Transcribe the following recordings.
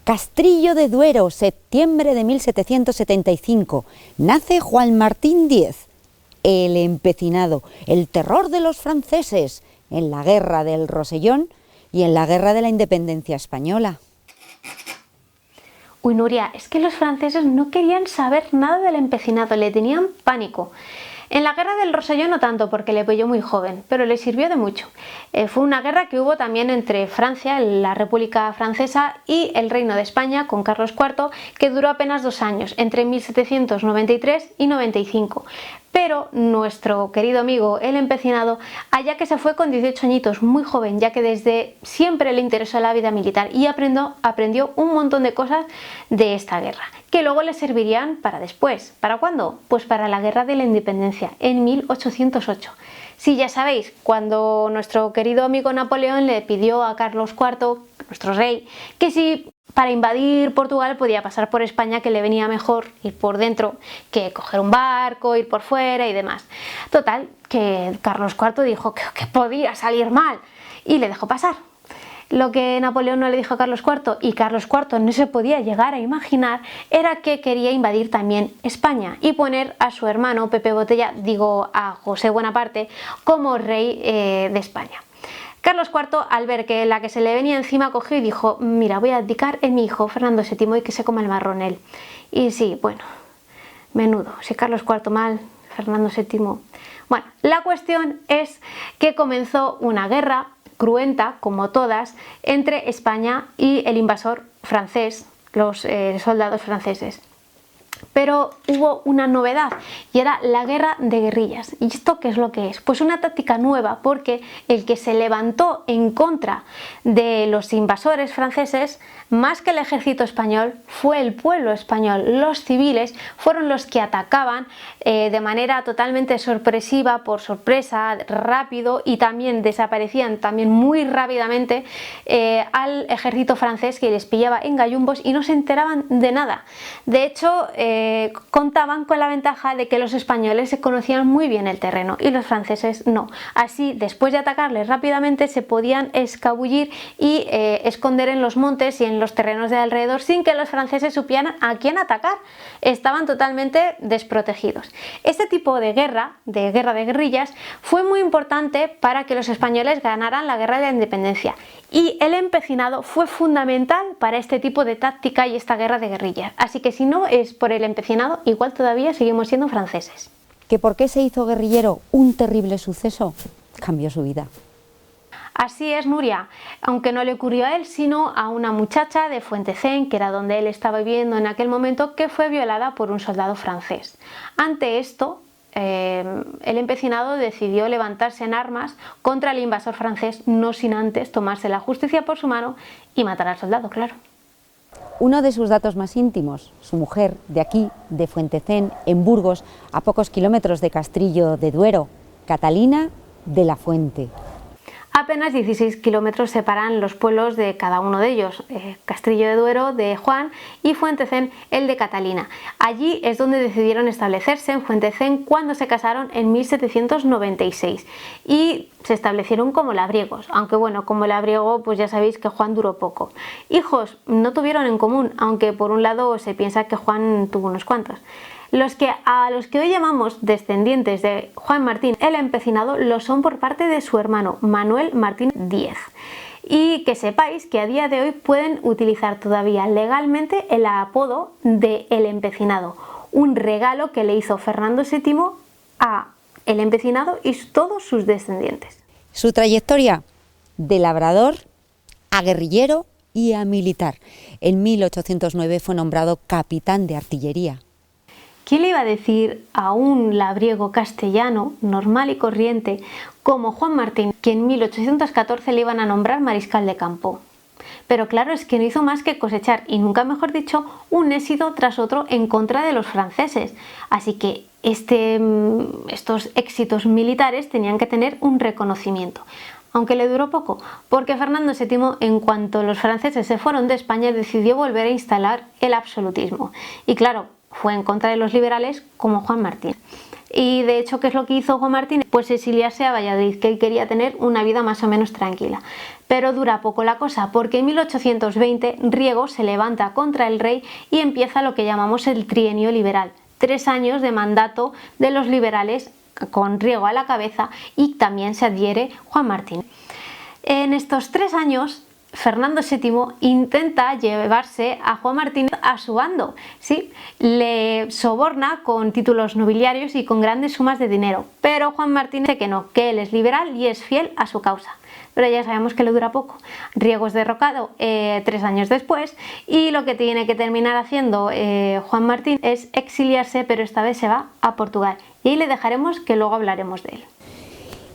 Castrillo de Duero, septiembre de 1775. Nace Juan Martín Díez, el empecinado, el terror de los franceses en la guerra del Rosellón y en la guerra de la independencia española. Uy, Nuria, es que los franceses no querían saber nada del empecinado, le tenían pánico. En la guerra del Rosellón no tanto, porque le pilló muy joven, pero le sirvió de mucho. Fue una guerra que hubo también entre Francia, la República Francesa, y el Reino de España con Carlos IV, que duró apenas 2 años, entre 1793 y 95. Pero nuestro querido amigo el empecinado, allá que se fue con 18 añitos, muy joven, ya que desde siempre le interesó la vida militar y aprendió un montón de cosas de esta guerra, que luego le servirían para después. ¿Para cuándo? Pues para la Guerra de la Independencia, en 1808. Sí, ya sabéis, cuando nuestro querido amigo Napoleón le pidió a Carlos IV, nuestro rey, que si para invadir Portugal podía pasar por España, que le venía mejor ir por dentro que coger un barco, ir por fuera y demás. Total, que Carlos IV dijo que podía salir mal y le dejó pasar. Lo que Napoleón no le dijo a Carlos IV, y Carlos IV no se podía llegar a imaginar, era que quería invadir también España y poner a su hermano Pepe Botella, digo a José Bonaparte, como rey de España. Carlos IV, al ver que la que se le venía encima, cogió y dijo: mira, voy a abdicar en mi hijo Fernando VII y que se coma el marrón él. Y sí, bueno, menudo, si Carlos IV mal, Fernando VII... Bueno, la cuestión es que comenzó una guerra cruenta, como todas, entre España y el invasor francés, los soldados franceses. Pero hubo una novedad y era la guerra de guerrillas. ¿Y esto qué es lo que es? Pues una táctica nueva, porque el que se levantó en contra de los invasores franceses, más que el ejército español, fue el pueblo español. Los civiles fueron los que atacaban de manera totalmente sorpresiva, por sorpresa, rápido, y también desaparecían también muy rápidamente al ejército francés, que les pillaba en gallumbos y no se enteraban de nada. De hecho, contaban con la ventaja de que los españoles se conocían muy bien el terreno y los franceses no. Así, después de atacarles rápidamente, se podían escabullir y esconder en los montes y en los terrenos de alrededor sin que los franceses supieran a quién atacar. Estaban totalmente desprotegidos. Este tipo de guerra de guerrillas, fue muy importante para que los españoles ganaran la guerra de la independencia, y el empecinado fue fundamental para este tipo de táctica y esta guerra de guerrillas. Así que si no es por el empecinado, igual todavía seguimos siendo franceses. ¿Que por qué se hizo guerrillero? Un terrible suceso cambió su vida. Así es, Nuria, aunque no le ocurrió a él, sino a una muchacha de Fuentecén, que era donde él estaba viviendo en aquel momento, que fue violada por un soldado francés. Ante esto, el empecinado decidió levantarse en armas contra el invasor francés, no sin antes tomarse la justicia por su mano y matar al soldado, claro. Uno de sus datos más íntimos, su mujer, de aquí, de Fuentecén, en Burgos, a pocos kilómetros de Castrillo de Duero, Catalina de la Fuente. Apenas 16 kilómetros separan los pueblos de cada uno de ellos, Castrillo de Duero de Juan y Fuentecén, el de Catalina. Allí es donde decidieron establecerse, en Fuentecén, cuando se casaron en 1796 y se establecieron como labriegos, aunque bueno, como labriego pues ya sabéis que Juan duró poco. Hijos no tuvieron en común, aunque por un lado se piensa que Juan tuvo unos cuantos. A los que hoy llamamos descendientes de Juan Martín el Empecinado lo son por parte de su hermano Manuel Martín Díez. Y que sepáis que a día de hoy pueden utilizar todavía legalmente el apodo de El Empecinado, un regalo que le hizo Fernando VII a El Empecinado y todos sus descendientes. Su trayectoria: de labrador a guerrillero y a militar. En 1809 fue nombrado capitán de artillería. ¿Quién le iba a decir a un labriego castellano normal y corriente como Juan Martín que en 1814 le iban a nombrar mariscal de campo? Pero claro, es que no hizo más que cosechar, y nunca mejor dicho, un éxito tras otro en contra de los franceses. Así que estos éxitos militares tenían que tener un reconocimiento. Aunque le duró poco, porque Fernando VII, en cuanto los franceses se fueron de España, decidió volver a instalar el absolutismo. Y claro, fue en contra de los liberales como Juan Martín. Y de hecho, ¿qué es lo que hizo Juan Martín? Pues exiliarse a Valladolid, que él quería tener una vida más o menos tranquila. Pero dura poco la cosa, porque en 1820 Riego se levanta contra el rey y empieza lo que llamamos el trienio liberal. 3 años de mandato de los liberales con Riego a la cabeza, y también se adhiere Juan Martín. En estos 3 años Fernando VII intenta llevarse a Juan Martín a su bando, ¿sí? Le soborna con títulos nobiliarios y con grandes sumas de dinero, pero Juan Martín dice que no, que él es liberal y es fiel a su causa. Pero ya sabemos que le dura poco. Riego es derrocado 3 años después, y lo que tiene que terminar haciendo Juan Martín es exiliarse, pero esta vez se va a Portugal. Y ahí le dejaremos, que luego hablaremos de él.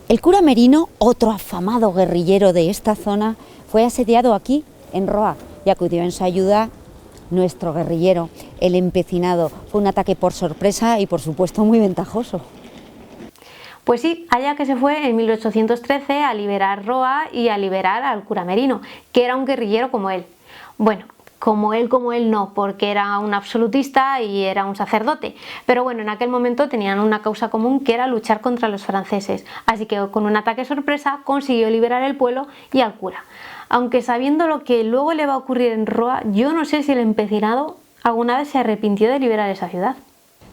El cura Merino, otro afamado guerrillero de esta zona, fue asediado aquí, en Roa, y acudió en su ayuda nuestro guerrillero, el empecinado. Fue un ataque por sorpresa y, por supuesto, muy ventajoso. Pues sí, allá que se fue en 1813 a liberar Roa y a liberar al cura Merino, que era un guerrillero como él. Bueno, como él no, porque era un absolutista y era un sacerdote. Pero bueno, en aquel momento tenían una causa común, que era luchar contra los franceses. Así que con un ataque sorpresa consiguió liberar el pueblo y al cura. Aunque sabiendo lo que luego le va a ocurrir en Roa, yo no sé si el empecinado alguna vez se arrepintió de liberar esa ciudad.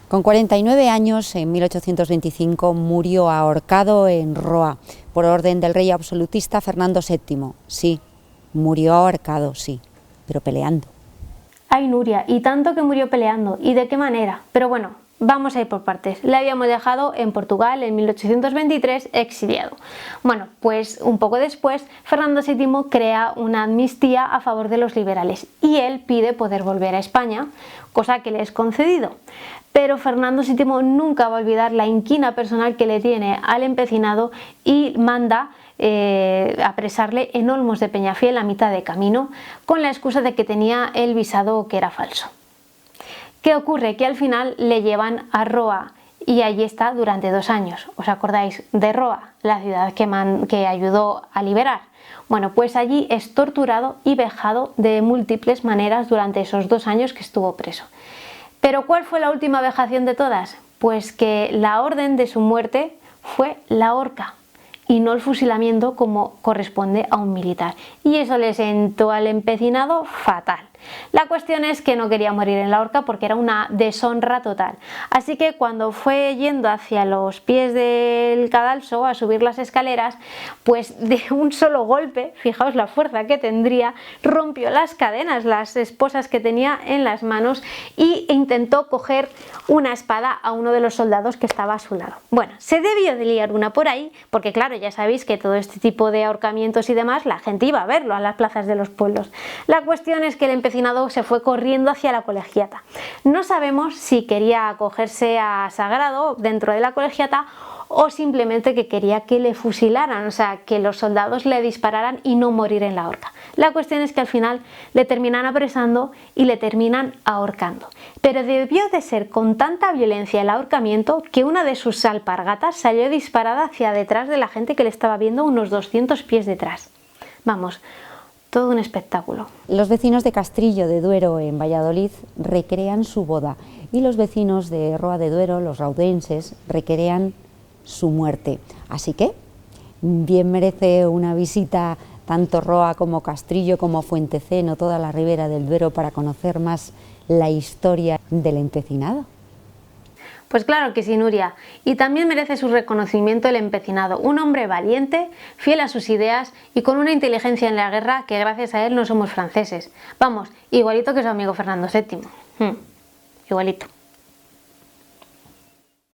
Con 49 años, en 1825, murió ahorcado en Roa, por orden del rey absolutista Fernando VII. Sí, murió ahorcado, sí, pero peleando. Ay, Nuria, y tanto que murió peleando, ¿y de qué manera? Pero bueno, vamos a ir por partes. Le habíamos dejado en Portugal en 1823 exiliado. Bueno, pues un poco después, Fernando VII crea una amnistía a favor de los liberales y él pide poder volver a España, cosa que le es concedido. Pero Fernando VII nunca va a olvidar la inquina personal que le tiene al empecinado y manda apresarle en Olmos de Peñafiel a mitad de camino, con la excusa de que tenía el visado que era falso. ¿Qué ocurre? Que al final le llevan a Roa y allí está durante 2 años. ¿Os acordáis de Roa, la ciudad que ayudó a liberar? Bueno, pues allí es torturado y vejado de múltiples maneras durante esos 2 años que estuvo preso. ¿Pero cuál fue la última vejación de todas? Pues que la orden de su muerte fue la horca y no el fusilamiento como corresponde a un militar. Y eso le sentó al empecinado fatal. La cuestión es que no quería morir en la horca porque era una deshonra total. Así que cuando fue yendo hacia los pies del cadalso a subir las escaleras, pues de un solo golpe, fijaos la fuerza que tendría, rompió las cadenas, las esposas que tenía en las manos, e intentó coger una espada a uno de los soldados que estaba a su lado. Bueno, se debió de liar una por ahí, porque claro, ya sabéis que todo este tipo de ahorcamientos y demás, la gente iba a verlo a las plazas de los pueblos. La cuestión es que el empecinado se fue corriendo hacia la colegiata. No sabemos si quería acogerse a sagrado dentro de la colegiata o simplemente que quería que le fusilaran, o sea, que los soldados le dispararan y no morir en la horca. La cuestión es que al final le terminan apresando y le terminan ahorcando. Pero debió de ser con tanta violencia el ahorcamiento que una de sus alpargatas salió disparada hacia detrás de la gente que le estaba viendo unos 200 pies detrás. Vamos, todo un espectáculo. Los vecinos de Castrillo de Duero, en Valladolid, recrean su boda, y los vecinos de Roa de Duero, los raudenses, recrean su muerte. Así que bien merece una visita tanto Roa como Castrillo como Fuenteceno, toda la ribera del Duero, para conocer más la historia del empecinado. Pues claro que sí, Nuria, y también merece su reconocimiento el empecinado, un hombre valiente, fiel a sus ideas y con una inteligencia en la guerra que gracias a él no somos franceses. Vamos, igualito que su amigo Fernando VII. Igualito.